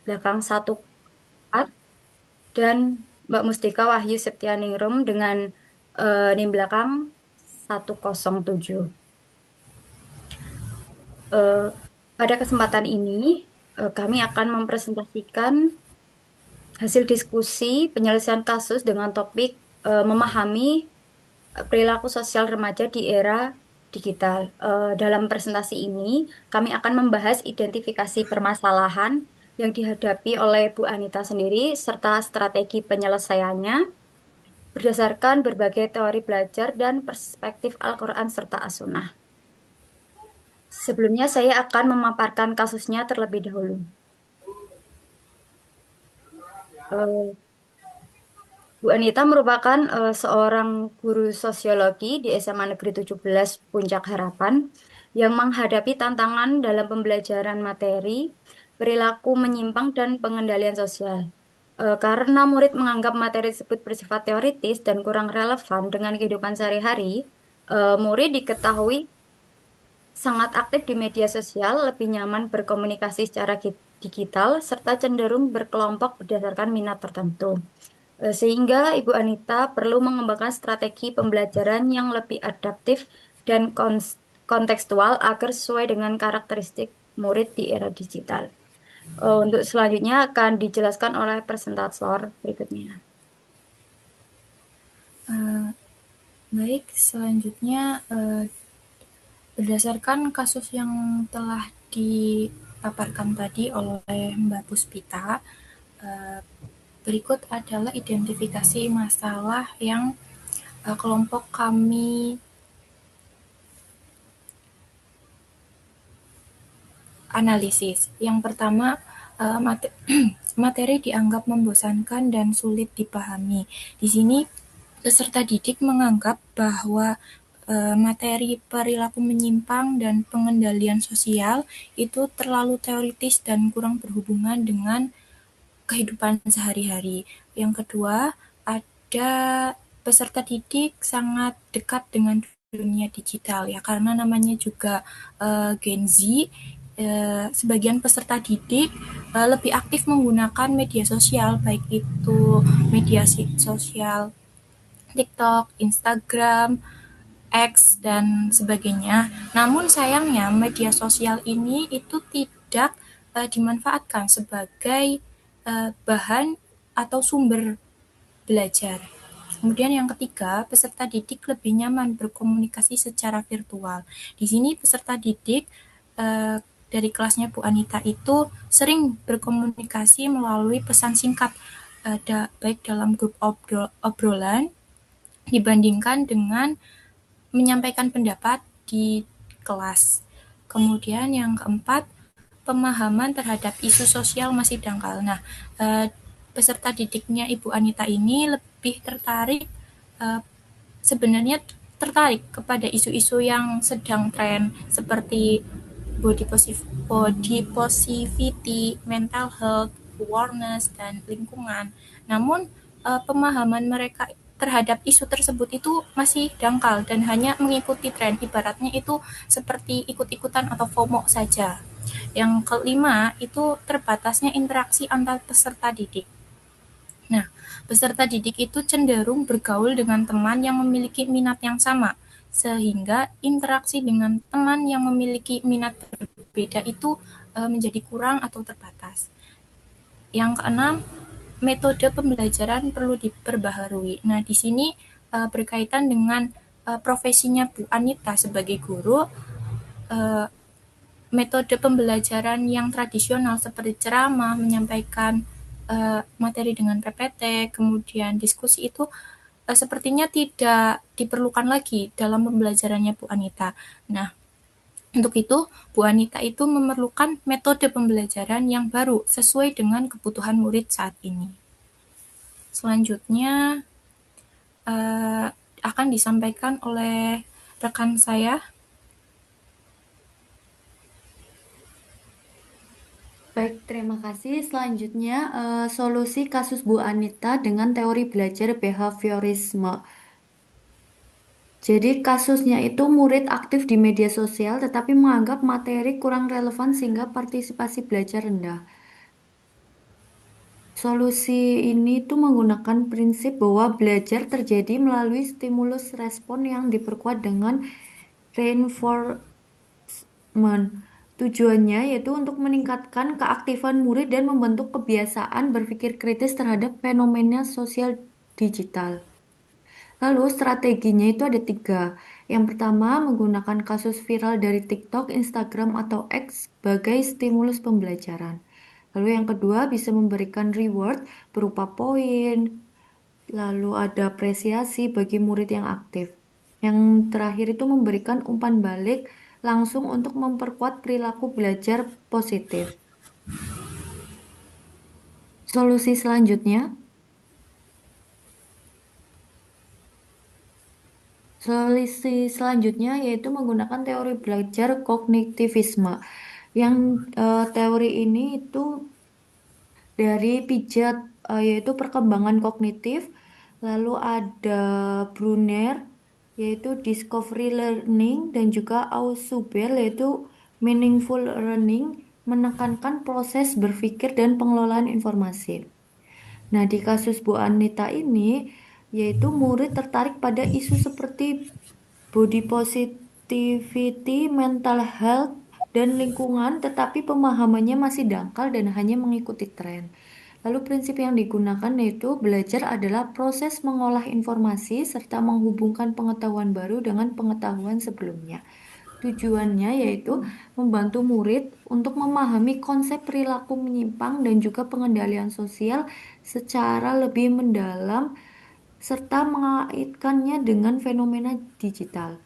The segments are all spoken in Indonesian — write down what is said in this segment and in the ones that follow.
belakang 1 4 dan Mbak Mustika Wahyu Septianingrum dengan NIM belakang 107. Eh, Pada kesempatan ini kami akan mempresentasikan hasil diskusi penyelesaian kasus dengan topik memahami perilaku sosial remaja di era digital. Dalam presentasi ini, kami akan membahas identifikasi permasalahan yang dihadapi oleh Bu Anita sendiri, serta strategi penyelesaiannya berdasarkan berbagai teori belajar dan perspektif Al-Quran serta As-Sunnah. Sebelumnya, saya akan memaparkan kasusnya terlebih dahulu. Eh, Bu Anita merupakan seorang guru sosiologi di SMA Negeri 17 Puncak Harapan yang menghadapi tantangan dalam pembelajaran materi, perilaku menyimpang, dan pengendalian sosial. Karena murid menganggap materi tersebut bersifat teoritis dan kurang relevan dengan kehidupan sehari-hari, murid diketahui sangat aktif di media sosial, lebih nyaman berkomunikasi secara digital, serta cenderung berkelompok berdasarkan minat tertentu. Sehingga Ibu Anita perlu mengembangkan strategi pembelajaran yang lebih adaptif dan kontekstual agar sesuai dengan karakteristik murid di era digital. Untuk selanjutnya akan dijelaskan oleh presentator berikutnya. Eh, Baik, selanjutnya berdasarkan kasus yang telah dipaparkan tadi oleh Mbak Puspita, eh, berikut adalah identifikasi masalah yang kelompok kami analisis. Yang pertama, materi dianggap membosankan dan sulit dipahami. Di sini peserta didik menganggap bahwa materi perilaku menyimpang dan pengendalian sosial itu terlalu teoritis dan kurang berhubungan dengan kehidupan sehari-hari. Yang kedua, ada peserta didik sangat dekat dengan dunia digital ya karena namanya juga Gen Z. Sebagian peserta didik lebih aktif menggunakan media sosial baik itu media sosial TikTok, Instagram, X, dan sebagainya. Namun sayangnya media sosial ini itu tidak dimanfaatkan sebagai bahan atau sumber belajar. Kemudian yang ketiga, peserta didik lebih nyaman berkomunikasi secara virtual. Di sini peserta didik dari kelasnya Bu Anita itu sering berkomunikasi melalui pesan singkat, baik dalam grup obrolan dibandingkan dengan menyampaikan pendapat di kelas. Kemudian yang keempat, pemahaman terhadap isu sosial masih dangkal. Nah, peserta didiknya Ibu Anita ini lebih tertarik, eh, sebenarnya tertarik kepada isu-isu yang sedang tren seperti body positivity, mental health, awareness, dan lingkungan. Namun, pemahaman mereka terhadap isu tersebut itu masih dangkal dan hanya mengikuti tren. Ibaratnya itu seperti ikut-ikutan atau FOMO saja. Yang kelima, itu terbatasnya interaksi antar peserta didik. Nah, peserta didik itu cenderung bergaul dengan teman yang memiliki minat yang sama, sehingga interaksi dengan teman yang memiliki minat berbeda itu menjadi kurang atau terbatas. Yang keenam, metode pembelajaran perlu diperbaharui. Nah, di sini berkaitan dengan profesinya Bu Anita sebagai guru, eh, metode pembelajaran yang tradisional seperti ceramah, menyampaikan materi dengan PPT, kemudian diskusi itu sepertinya tidak diperlukan lagi dalam pembelajarannya Bu Anita. Nah, untuk itu, Bu Anita itu memerlukan metode pembelajaran yang baru sesuai dengan kebutuhan murid saat ini. Selanjutnya akan disampaikan oleh rekan saya. Baik, terima kasih. Selanjutnya, solusi kasus Bu Anita dengan teori belajar behaviorisme. Jadi kasusnya itu murid aktif di media sosial tetapi menganggap materi kurang relevan sehingga partisipasi belajar rendah. Solusi ini tuh menggunakan prinsip bahwa belajar terjadi melalui stimulus respon yang diperkuat dengan reinforcement. Tujuannya yaitu untuk meningkatkan keaktifan murid dan membentuk kebiasaan berpikir kritis terhadap fenomena sosial digital. Lalu strateginya itu ada tiga. Yang pertama, menggunakan kasus viral dari TikTok, Instagram, atau X sebagai stimulus pembelajaran. Lalu yang kedua, bisa memberikan reward berupa poin. Lalu ada apresiasi bagi murid yang aktif. Yang terakhir itu memberikan umpan balik langsung untuk memperkuat perilaku belajar positif. Solusi selanjutnya, solusi selanjutnya yaitu menggunakan teori belajar kognitivisme. Yang teori ini itu dari pijat yaitu perkembangan kognitif, lalu ada Brunner yaitu discovery learning dan juga Ausubel yaitu meaningful learning menekankan proses berpikir dan pengelolaan informasi. Nah, di kasus Bu Anita ini yaitu murid tertarik pada isu seperti body positivity, mental health, dan lingkungan, tetapi pemahamannya masih dangkal dan hanya mengikuti tren. Lalu prinsip yang digunakan yaitu belajar adalah proses mengolah informasi serta menghubungkan pengetahuan baru dengan pengetahuan sebelumnya. Tujuannya yaitu membantu murid untuk memahami konsep perilaku menyimpang dan juga pengendalian sosial secara lebih mendalam serta mengaitkannya dengan fenomena digital.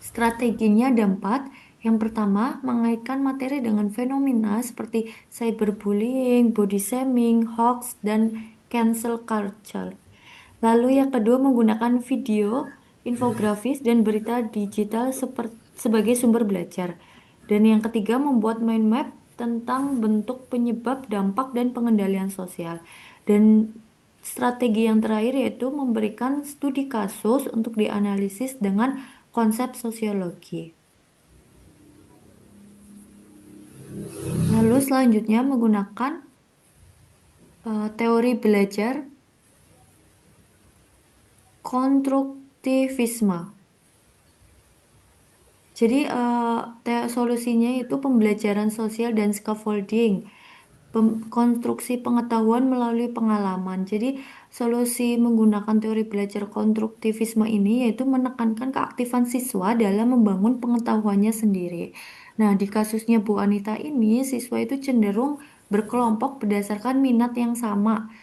Strateginya ada empat. Yang pertama, mengaitkan materi dengan fenomena seperti cyberbullying, body shaming, hoax, dan cancel culture. Lalu yang kedua, menggunakan video, infografis, dan berita digital sebagai sumber belajar. Dan yang ketiga, membuat mind map tentang bentuk penyebab, dampak, dan pengendalian sosial. Dan strategi yang terakhir yaitu memberikan studi kasus untuk dianalisis dengan konsep sosiologi. Lalu selanjutnya menggunakan teori belajar konstruktivisme. Jadi solusinya itu pembelajaran sosial dan scaffolding, konstruksi pengetahuan melalui pengalaman. Jadi solusi menggunakan teori belajar konstruktivisme ini yaitu menekankan keaktifan siswa dalam membangun pengetahuannya sendiri. Nah, di kasusnya Bu Anita ini, siswa itu cenderung berkelompok berdasarkan minat yang sama,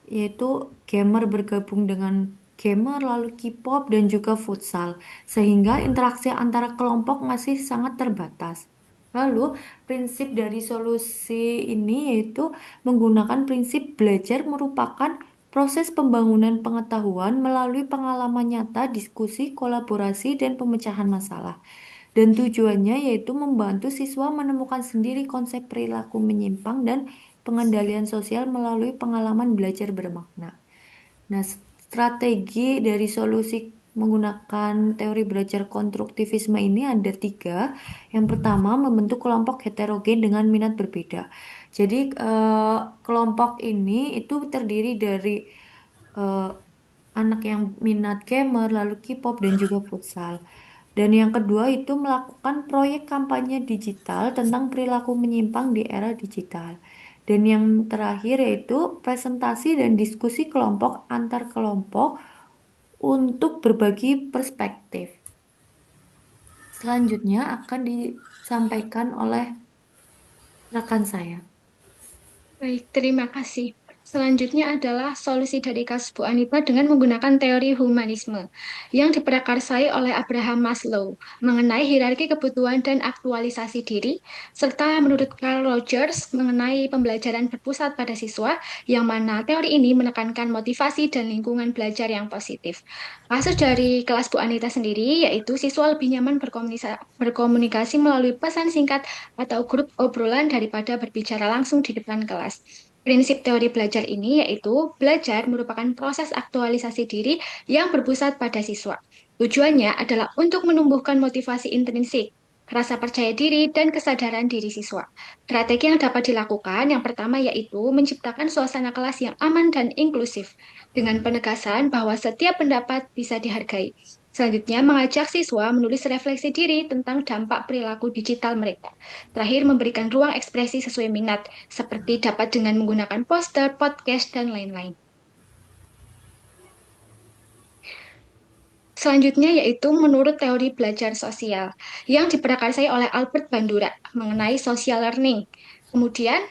yaitu gamer bergabung dengan gamer, lalu K-pop dan juga futsal, sehingga interaksi antara kelompok masih sangat terbatas. Lalu, prinsip dari solusi ini yaitu menggunakan prinsip belajar merupakan proses pembangunan pengetahuan melalui pengalaman nyata, diskusi, kolaborasi, dan pemecahan masalah. Dan tujuannya yaitu membantu siswa menemukan sendiri konsep perilaku menyimpang dan pengendalian sosial melalui pengalaman belajar bermakna. Nah, strategi dari solusi menggunakan teori belajar konstruktivisme ini ada tiga. Yang pertama, membentuk kelompok heterogen dengan minat berbeda. Jadi, kelompok ini itu terdiri dari eh, anak yang minat gamer, lalu K-pop, dan juga futsal. Dan yang kedua itu melakukan proyek kampanye digital tentang perilaku menyimpang di era digital. Dan yang terakhir yaitu presentasi dan diskusi kelompok antar kelompok untuk berbagi perspektif. Selanjutnya akan disampaikan oleh rekan saya. Baik, terima kasih. Selanjutnya adalah solusi dari kasus Bu Anita dengan menggunakan teori humanisme yang diprakarsai oleh Abraham Maslow mengenai hierarki kebutuhan dan aktualisasi diri, serta menurut Carl Rogers mengenai pembelajaran berpusat pada siswa, yang mana teori ini menekankan motivasi dan lingkungan belajar yang positif. Kasus dari kelas Bu Anita sendiri yaitu siswa lebih nyaman berkomunikasi melalui pesan singkat atau grup obrolan daripada berbicara langsung di depan kelas. Prinsip teori belajar ini yaitu belajar merupakan proses aktualisasi diri yang berpusat pada siswa. Tujuannya adalah untuk menumbuhkan motivasi intrinsik. rasa percaya diri, dan kesadaran diri siswa. Strategi yang dapat dilakukan yang pertama yaitu menciptakan suasana kelas yang aman dan inklusif dengan penegasan bahwa setiap pendapat bisa dihargai. Selanjutnya, mengajak siswa menulis refleksi diri tentang dampak perilaku digital mereka. Terakhir, memberikan ruang ekspresi sesuai minat, seperti dapat dengan menggunakan poster, podcast, dan lain-lain. Selanjutnya yaitu menurut teori belajar sosial yang diprakarsai oleh Albert Bandura mengenai social learning. Kemudian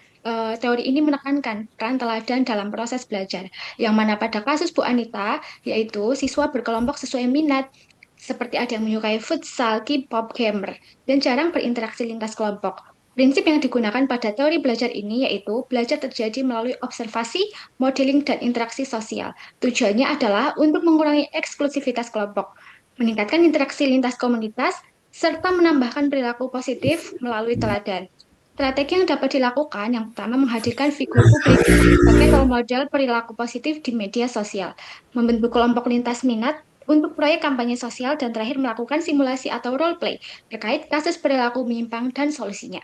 teori ini menekankan peran teladan dalam proses belajar, yang mana pada kasus Bu Anita yaitu siswa berkelompok sesuai minat, seperti ada yang menyukai futsal, K-pop, gamer, dan jarang berinteraksi lintas kelompok. Prinsip yang digunakan pada teori belajar ini yaitu belajar terjadi melalui observasi, modeling, dan interaksi sosial. Tujuannya adalah untuk mengurangi eksklusivitas kelompok, meningkatkan interaksi lintas komunitas, serta menambahkan perilaku positif melalui teladan. Strategi yang dapat dilakukan yang pertama menghadirkan figur publik sebagai role model perilaku positif di media sosial, membentuk kelompok lintas minat untuk proyek kampanye sosial, dan terakhir melakukan simulasi atau role play terkait kasus perilaku menyimpang dan solusinya.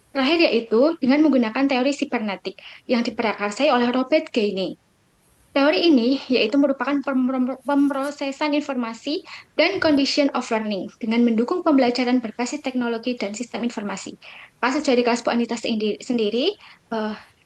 Terakhir yaitu dengan menggunakan teori sibernetik yang diprakarsai oleh Robert Gainey. Teori ini yaitu merupakan pemrosesan informasi dan condition of learning dengan mendukung pembelajaran berbasis teknologi dan sistem informasi. Kasus dari kelas Bu Anita sendiri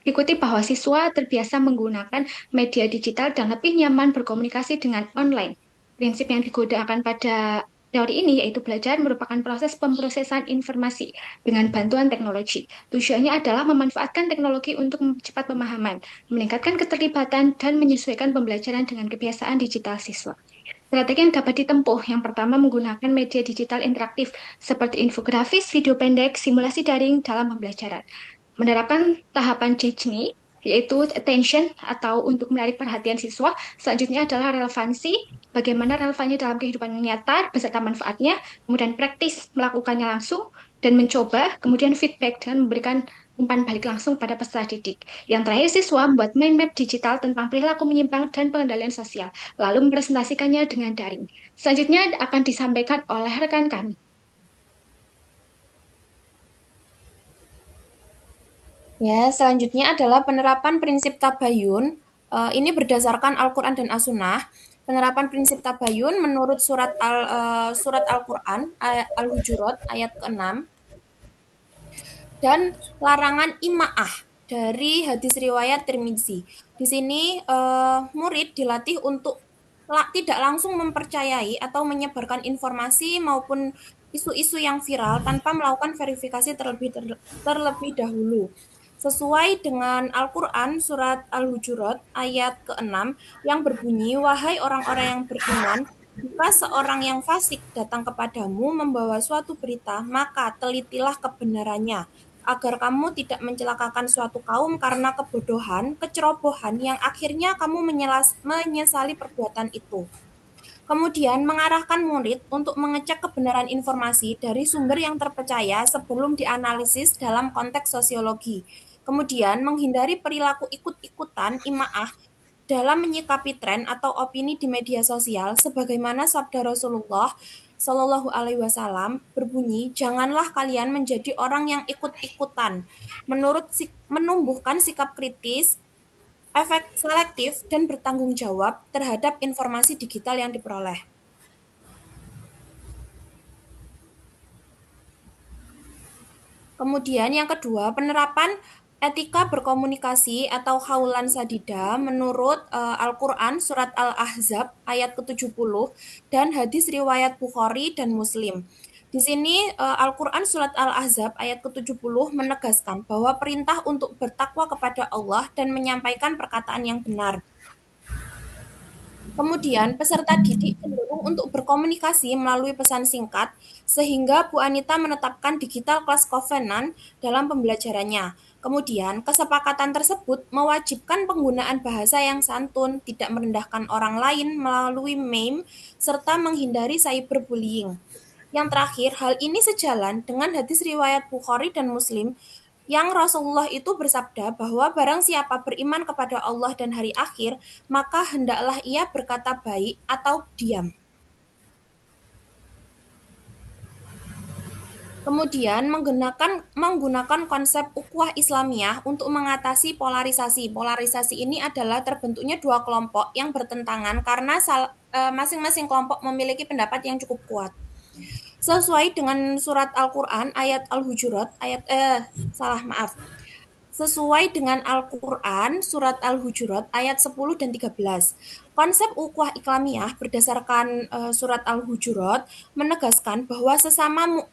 dikutip bahwa siswa terbiasa menggunakan media digital dan lebih nyaman berkomunikasi dengan online. Prinsip yang digunakan pada teori ini yaitu belajar merupakan proses pemrosesan informasi dengan bantuan teknologi. Tujuannya adalah memanfaatkan teknologi untuk mempercepat pemahaman, meningkatkan keterlibatan, dan menyesuaikan pembelajaran dengan kebiasaan digital siswa. Strategi yang dapat ditempuh, yang pertama menggunakan media digital interaktif seperti infografis, video pendek, simulasi daring dalam pembelajaran. Menerapkan tahapan Chechnya, yaitu attention atau untuk menarik perhatian siswa. Selanjutnya adalah relevansi, bagaimana relevannya dalam kehidupan nyata beserta manfaatnya, kemudian praktis melakukannya langsung, dan mencoba, kemudian feedback dengan memberikan umpan balik langsung pada peserta didik. Yang terakhir, siswa membuat mind map digital tentang perilaku menyimpang dan pengendalian sosial, lalu mempresentasikannya dengan daring. Selanjutnya akan disampaikan oleh rekan kami. Ya, selanjutnya adalah penerapan prinsip tabayun. Ini berdasarkan Al-Quran dan As-Sunnah. Penerapan prinsip tabayun menurut surat Al-Quran, Al-Hujurat ayat ke-6, dan larangan ima'ah dari hadis riwayat Tirmizi. Di sini murid dilatih untuk tidak langsung mempercayai atau menyebarkan informasi maupun isu-isu yang viral tanpa melakukan verifikasi terlebih dahulu. Sesuai dengan Al-Quran surat Al-Hujurat ayat ke-6 yang berbunyi, "Wahai orang-orang yang beriman, jika seorang yang fasik datang kepadamu membawa suatu berita, maka telitilah kebenarannya, agar kamu tidak mencelakakan suatu kaum karena kebodohan, kecerobohan yang akhirnya kamu menyesali perbuatan itu." Kemudian mengarahkan murid untuk mengecek kebenaran informasi dari sumber yang terpercaya sebelum dianalisis dalam konteks sosiologi. Kemudian menghindari perilaku ikut-ikutan imaah dalam menyikapi tren atau opini di media sosial, sebagaimana sabda Rasulullah Shallallahu Alaihi Wasallam berbunyi, "Janganlah kalian menjadi orang yang ikut-ikutan." Menumbuhkan sikap kritis, efek selektif, dan bertanggung jawab terhadap informasi digital yang diperoleh. Kemudian yang kedua, penerapan etika berkomunikasi atau haulan sadida menurut Al-Quran surat Al-Ahzab ayat ke-70 dan hadis riwayat Bukhari dan Muslim. Di sini Al-Quran surat Al-Ahzab ayat ke-70 menegaskan bahwa perintah untuk bertakwa kepada Allah dan menyampaikan perkataan yang benar. Kemudian, peserta didik cenderung untuk berkomunikasi melalui pesan singkat, sehingga Bu Anita menetapkan digital class covenant dalam pembelajarannya. Kemudian, kesepakatan tersebut mewajibkan penggunaan bahasa yang santun, tidak merendahkan orang lain melalui meme, serta menghindari cyberbullying. Yang terakhir, hal ini sejalan dengan hadis riwayat Bukhari dan Muslim yang Rasulullah itu bersabda bahwa barang siapa beriman kepada Allah dan hari akhir, maka hendaklah ia berkata baik atau diam. Kemudian menggunakan konsep ukhuwah Islamiyah untuk mengatasi polarisasi. Polarisasi ini adalah terbentuknya dua kelompok yang bertentangan karena masing-masing kelompok memiliki pendapat yang cukup kuat. Sesuai dengan surat Al-Qur'an ayat Al-Hujurat salah maaf. Sesuai dengan Al-Quran, Surat Al-Hujurat ayat 10 dan 13. Konsep ukhuwah Islamiyah berdasarkan Surat Al-Hujurat menegaskan bahwa sesama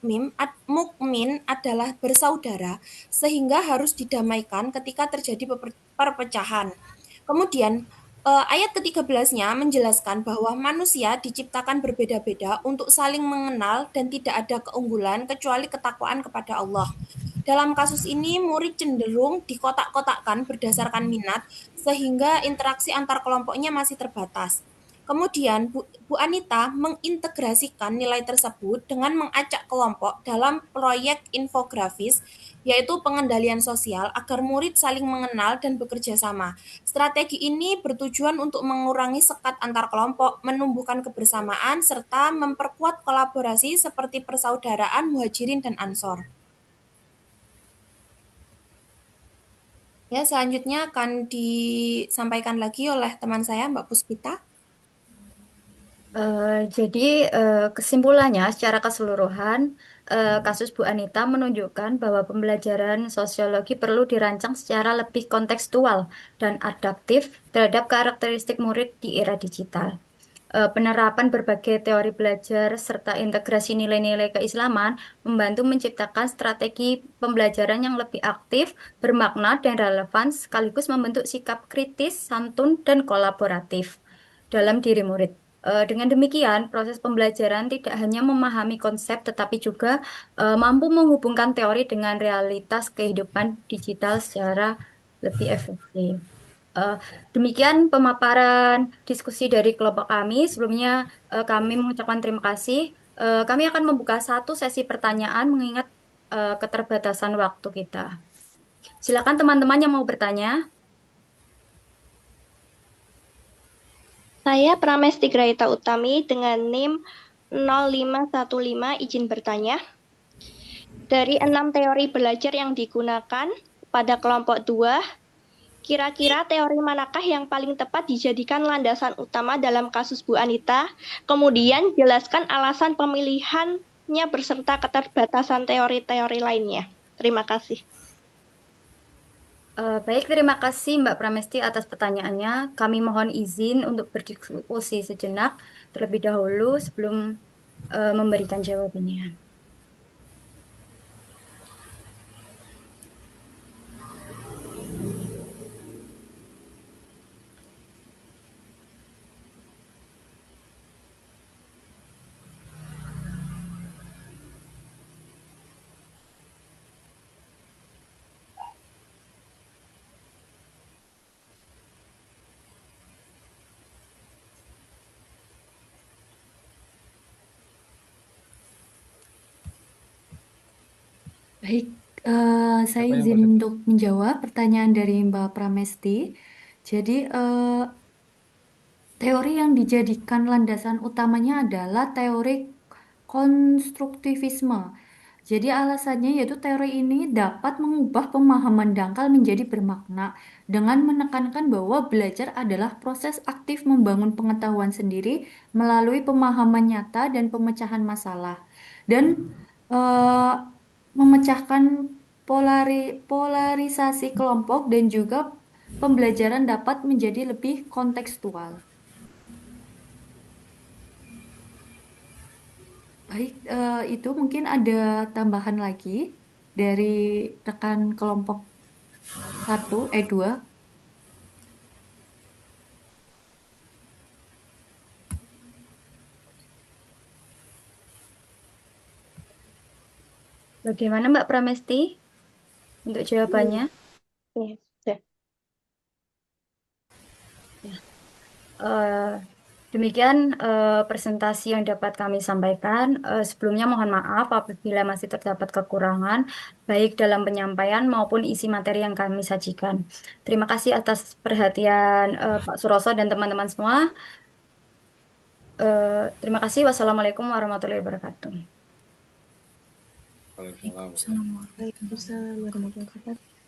mukmin adalah bersaudara sehingga harus didamaikan ketika terjadi perpecahan. Kemudian ayat ke-13-nya menjelaskan bahwa manusia diciptakan berbeda-beda untuk saling mengenal dan tidak ada keunggulan kecuali ketakwaan kepada Allah. Dalam kasus ini, murid cenderung dikotak-kotakkan berdasarkan minat, sehingga interaksi antar kelompoknya masih terbatas. Kemudian, Bu Anita mengintegrasikan nilai tersebut dengan mengacak kelompok dalam proyek infografis, yaitu pengendalian sosial, agar murid saling mengenal dan bekerja sama. Strategi ini bertujuan untuk mengurangi sekat antar kelompok, menumbuhkan kebersamaan, serta memperkuat kolaborasi seperti persaudaraan Muhajirin dan Ansor. Ya, selanjutnya akan disampaikan lagi oleh teman saya, Mbak Puspita. Jadi kesimpulannya secara keseluruhan kasus Bu Anita menunjukkan bahwa pembelajaran sosiologi perlu dirancang secara lebih kontekstual dan adaptif terhadap karakteristik murid di era digital. Penerapan berbagai teori belajar serta integrasi nilai-nilai keislaman membantu menciptakan strategi pembelajaran yang lebih aktif, bermakna, dan relevan sekaligus membentuk sikap kritis, santun, dan kolaboratif dalam diri murid. Dengan demikian, proses pembelajaran tidak hanya memahami konsep, tetapi juga mampu menghubungkan teori dengan realitas kehidupan digital secara lebih efektif. Eh, Demikian pemaparan diskusi dari kelompok kami. Sebelumnya, kami mengucapkan terima kasih. Kami akan membuka satu sesi pertanyaan mengingat keterbatasan waktu kita. Silakan teman-teman yang mau bertanya. Saya Pramesti Graita Utami dengan NIM 0515 izin bertanya. Dari 6 teori belajar yang digunakan pada kelompok 2, kira-kira teori manakah yang paling tepat dijadikan landasan utama dalam kasus Bu Anita? Kemudian jelaskan alasan pemilihannya beserta keterbatasan teori-teori lainnya. Terima kasih. Baik, terima kasih Mbak Pramesti atas pertanyaannya. Kami mohon izin untuk berdiskusi sejenak terlebih dahulu sebelum memberikan jawabannya. Baik, saya izin untuk menjawab pertanyaan dari Mbak Pramesti. Jadi, teori yang dijadikan landasan utamanya adalah teori konstruktivisme. Jadi alasannya yaitu teori ini dapat mengubah pemahaman dangkal menjadi bermakna dengan menekankan bahwa belajar adalah proses aktif membangun pengetahuan sendiri melalui pemahaman nyata dan pemecahan masalah. Dan eh, memecahkan polarisasi kelompok dan juga pembelajaran dapat menjadi lebih kontekstual. Baik, itu mungkin ada tambahan lagi dari rekan kelompok satu, dua. Bagaimana Mbak Pramesti untuk jawabannya? Ya, sudah. Ya. Eh, Demikian presentasi yang dapat kami sampaikan. Sebelumnya mohon maaf apabila masih terdapat kekurangan, baik dalam penyampaian maupun isi materi yang kami sajikan. Terima kasih atas perhatian Pak Suroso dan teman-teman semua. Terima kasih. Wassalamualaikum warahmatullahi wabarakatuh. Waalaikumsalam warahmatullahi Waalaikumsalam warahmatullahi wabarakatuh.